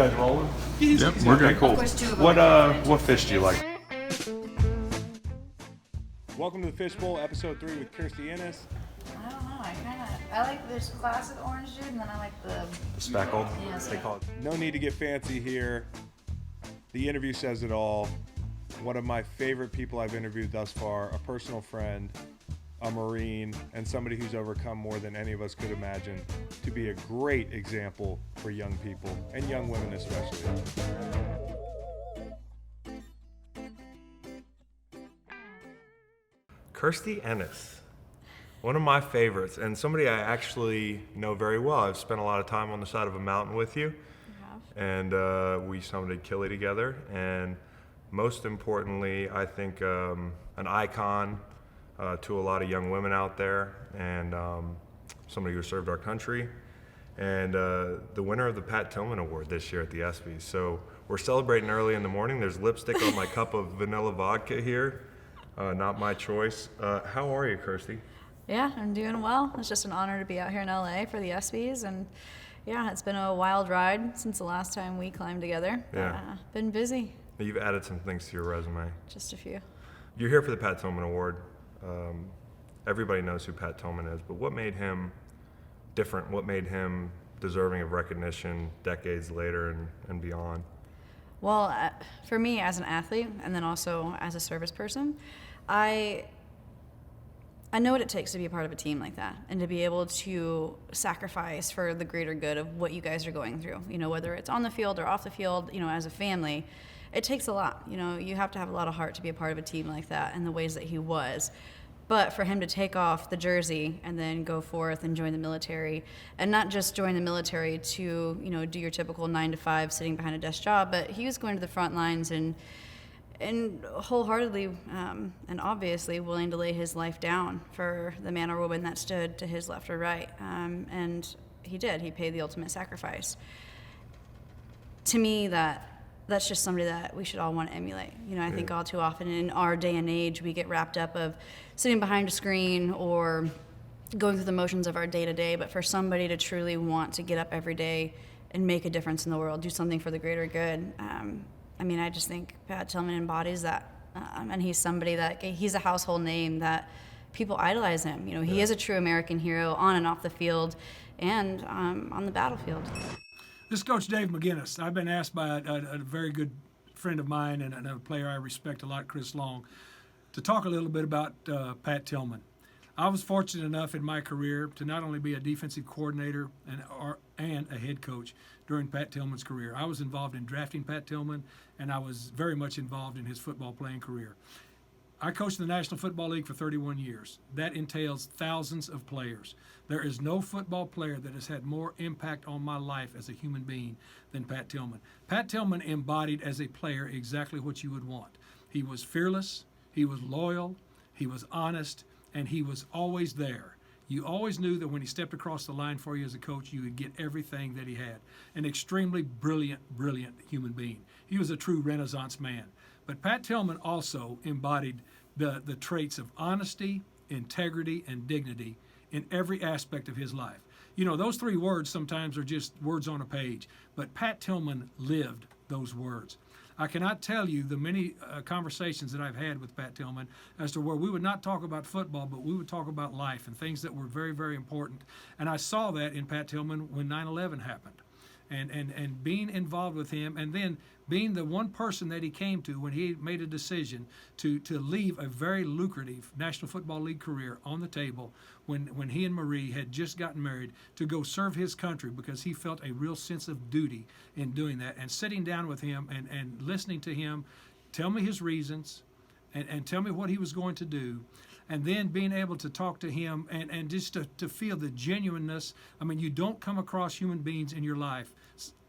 guys rolling? Yep, we're good. Cool. What fish do you like? Welcome to the Fish Bowl, episode 3 with Kirstie Ennis. I don't know. I like this classic orange dude, and then I like the Speckled. Yes. They call it. No need to get fancy here. The interview says it all. One of my favorite people I've interviewed thus far, a personal friend, a Marine, and somebody who's overcome more than any of us could imagine to be a great example for young people, and young women especially. Kirstie Ennis, one of my favorites, and somebody I actually know very well. I've spent a lot of time on the side of a mountain with you, and we summited Kili together. And most importantly, I think an icon to a lot of young women out there, and somebody who served our country, and the winner of the Pat Tillman Award this year at the ESPY. So we're celebrating early in the morning. There's lipstick on my cup of vanilla vodka here. Not my choice. How are you, Kirstie? Yeah, I'm doing well. It's just an honor to be out here in LA for the ESPYs, and yeah, it's been a wild ride since the last time we climbed together. Yeah. Been busy. You've added some things to your resume. Just a few. You're here for the Pat Tillman Award. Everybody knows who Pat Tillman is, but what made him different? What made him deserving of recognition decades later and beyond? Well, for me as an athlete, and then also as a service person, I know what it takes to be a part of a team like that, and to be able to sacrifice for the greater good of what you guys are going through. You know, whether it's on the field or off the field, you know, as a family, it takes a lot. You know, you have to have a lot of heart to be a part of a team like that in the ways that he was. But for him to take off the jersey and then go forth and join the military, and not just join the military to, you know, do your typical 9-to-5 sitting behind a desk job, but he was going to the front lines and wholeheartedly and obviously willing to lay his life down for the man or woman that stood to his left or right. And he did. He paid the ultimate sacrifice. To me, that's just somebody that we should all want to emulate. You know, I think all too often in our day and age, we get wrapped up of sitting behind a screen or going through the motions of our day-to-day, but for somebody to truly want to get up every day and make a difference in the world, do something for the greater good, I mean, I just think Pat Tillman embodies that, and he's somebody that, he's a household name that people idolize him. You know, he is a true American hero on and off the field and on the battlefield. This is Coach Dave McGinnis. I've been asked by a very good friend of mine and a player I respect a lot, Chris Long, to talk a little bit about Pat Tillman. I was fortunate enough in my career to not only be a defensive coordinator and a head coach during Pat Tillman's career. I was involved in drafting Pat Tillman, and I was very much involved in his football playing career. I coached in the National Football League for 31 years. That entails thousands of players. There is no football player that has had more impact on my life as a human being than Pat Tillman. Pat Tillman embodied as a player exactly what you would want. He was fearless, he was loyal, he was honest, and he was always there. You always knew that when he stepped across the line for you as a coach, you would get everything that he had. An extremely brilliant human being. He was a true Renaissance man. But Pat Tillman also embodied the traits of honesty, integrity, and dignity in every aspect of his life. You know, those three words sometimes are just words on a page, but Pat Tillman lived those words. I cannot tell you the many conversations that I've had with Pat Tillman as to where we would not talk about football, but we would talk about life and things that were very, very important. And I saw that in Pat Tillman when 9/11 happened. And being involved with him, and then being the one person that he came to when he made a decision to leave a very lucrative National Football League career on the table when he and Marie had just gotten married, to go serve his country because he felt a real sense of duty in doing that. And sitting down with him and listening to him tell me his reasons and tell me what he was going to do, and then being able to talk to him and just to feel the genuineness. I mean, you don't come across human beings in your life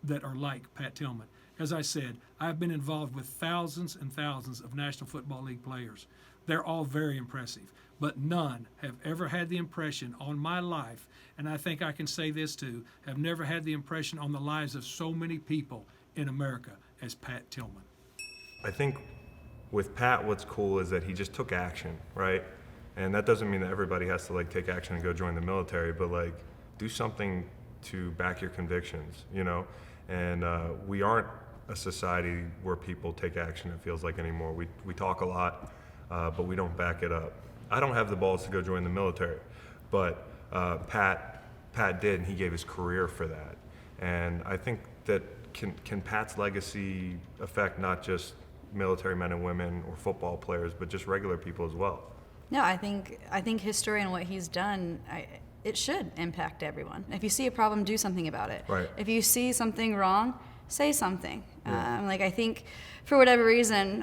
that are like Pat Tillman. As I said, I've been involved with thousands and thousands of National Football League players. They're all very impressive, but none have ever had the impression on my life, and I think I can say this too, have never had the impression on the lives of so many people in America as Pat Tillman. I think with Pat, what's cool is that he just took action, right? And that doesn't mean that everybody has to take action and go join the military, but do something to back your convictions, you know? And we aren't a society where people take action, it feels like, anymore. We talk a lot, but we don't back it up. I don't have the balls to go join the military, but Pat did, and he gave his career for that. And I think that can Pat's legacy affect not just military men and women or football players, but just regular people as well? No, I think history and what he's done, it should impact everyone. If you see a problem, do something about it. Right. If you see something wrong, say something. Yeah. Like, I think for whatever reason,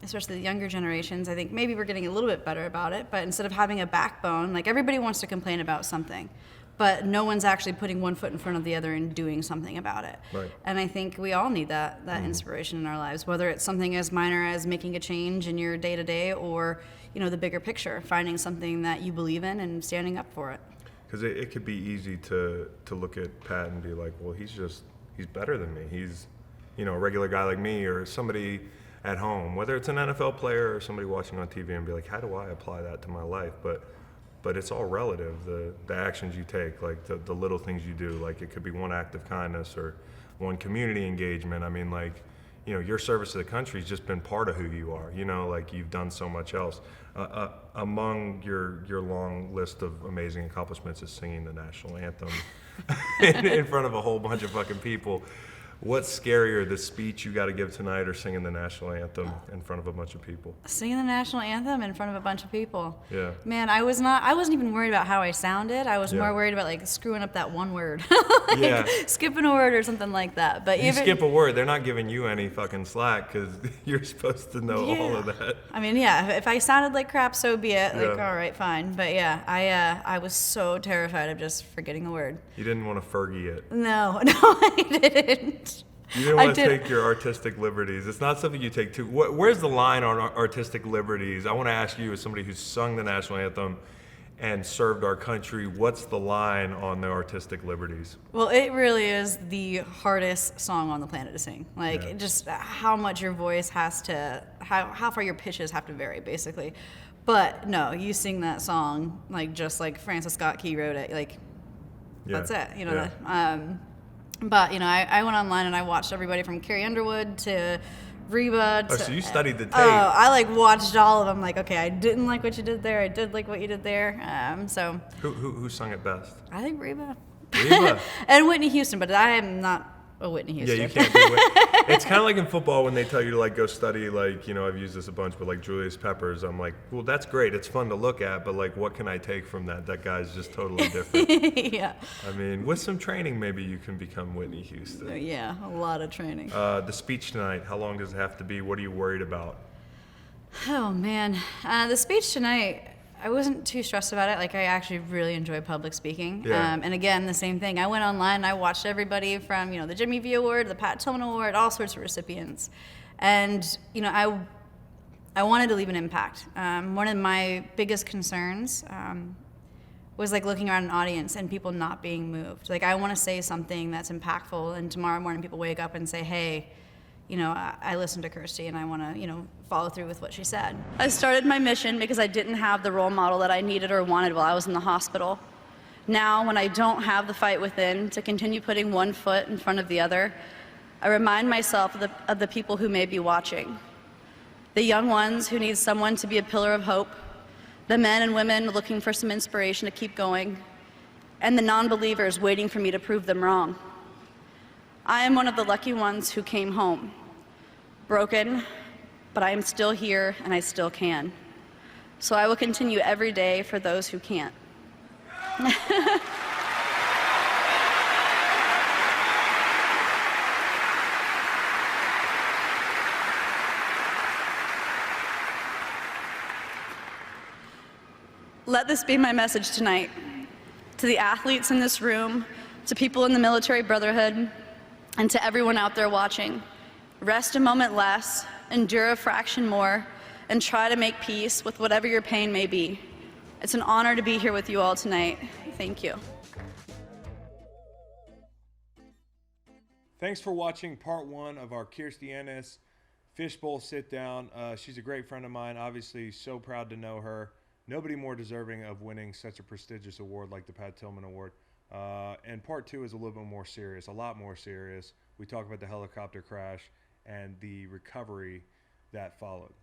especially the younger generations, I think maybe we're getting a little bit better about it, but instead of having a backbone, like, everybody wants to complain about something, but no one's actually putting one foot in front of the other and doing something about it. Right. And I think we all need that inspiration in our lives, whether it's something as minor as making a change in your day-to-day or, the bigger picture, finding something that you believe in and standing up for it. Because it could be easy to look at Pat and be like, well, he's better than me. He's, a regular guy like me, or somebody at home, whether it's an NFL player or somebody watching on TV, and be like, how do I apply that to my life? But it's all relative, the actions you take, like the little things you do. Like, it could be one act of kindness or one community engagement. I mean, like, your service to the country has just been part of who you are. Like, you've done so much else. Among your long list of amazing accomplishments is singing the national anthem in front of a whole bunch of fucking people. What's scarier, the speech you got to give tonight or singing the national anthem in front of a bunch of people? Singing the national anthem in front of a bunch of people. Yeah. Man, I wasn't even worried about how I sounded. I was more worried about, like, screwing up that one word. Yeah. Skipping a word or something like that. But You skip a word, they're not giving you any fucking slack because you're supposed to know all of that. I mean, yeah, if I sounded like crap, so be it. Like, Yeah. all right, fine. But yeah, I was so terrified of just forgetting a word. You didn't want to Fergie it. No, I didn't. You didn't want to take your artistic liberties. It's not something you take too. Where's the line on artistic liberties? I want to ask you, as somebody who's sung the national anthem and served our country, what's the line on the artistic liberties? Well, it really is the hardest song on the planet to sing. Like, Yeah. just how much your voice has to, how far your pitches have to vary, basically. But no, you sing that song like just like Francis Scott Key wrote it. Like, that's it. Yeah. But I went online and I watched everybody from Carrie Underwood to Reba. Oh, so you studied the tape. Oh, I like watched all of them. Like, okay, I didn't like what you did there. I did like what you did there. So Who sung it best? I think Reba. Reba. And Whitney Houston, but I am not a Whitney Houston. Yeah, you can't do it. It's kind of like in football when they tell you to, like, go study, like, I've used this a bunch, but like Julius Peppers. I'm like, well, that's great. It's fun to look at, but like, what can I take from that? That guy's just totally different. Yeah. I mean, with some training, maybe you can become Whitney Houston. Yeah, a lot of training. The speech tonight, how long does it have to be? What are you worried about? Oh, man. The speech tonight, I wasn't too stressed about it. Like, I actually really enjoy public speaking. Yeah. And again, the same thing. I went online and I watched everybody from, the Jimmy V Award, the Pat Tillman Award, all sorts of recipients. And, I wanted to leave an impact. One of my biggest concerns was, like, looking around an audience and people not being moved. Like, I want to say something that's impactful, and tomorrow morning people wake up and say, hey, I listened to Kirstie and I want to, follow through with what she said. I started my mission because I didn't have the role model that I needed or wanted while I was in the hospital. Now, when I don't have the fight within to continue putting one foot in front of the other, I remind myself of the people who may be watching. The young ones who need someone to be a pillar of hope, the men and women looking for some inspiration to keep going, and the non-believers waiting for me to prove them wrong. I am one of the lucky ones who came home, broken, but I am still here and I still can. So I will continue every day for those who can't. Let this be my message tonight to the athletes in this room, to people in the military brotherhood, and to everyone out there watching. Rest a moment less, endure a fraction more, and try to make peace with whatever your pain may be. It's an honor to be here with you all tonight. Thank you. Thanks for watching part one of our Kirstie Ennis Fish Bowl sit down. She's a great friend of mine. Obviously, so proud to know her. Nobody more deserving of winning such a prestigious award like the Pat Tillman Award. And part two is a little bit more serious, a lot more serious. We talk about the helicopter crash and the recovery that followed.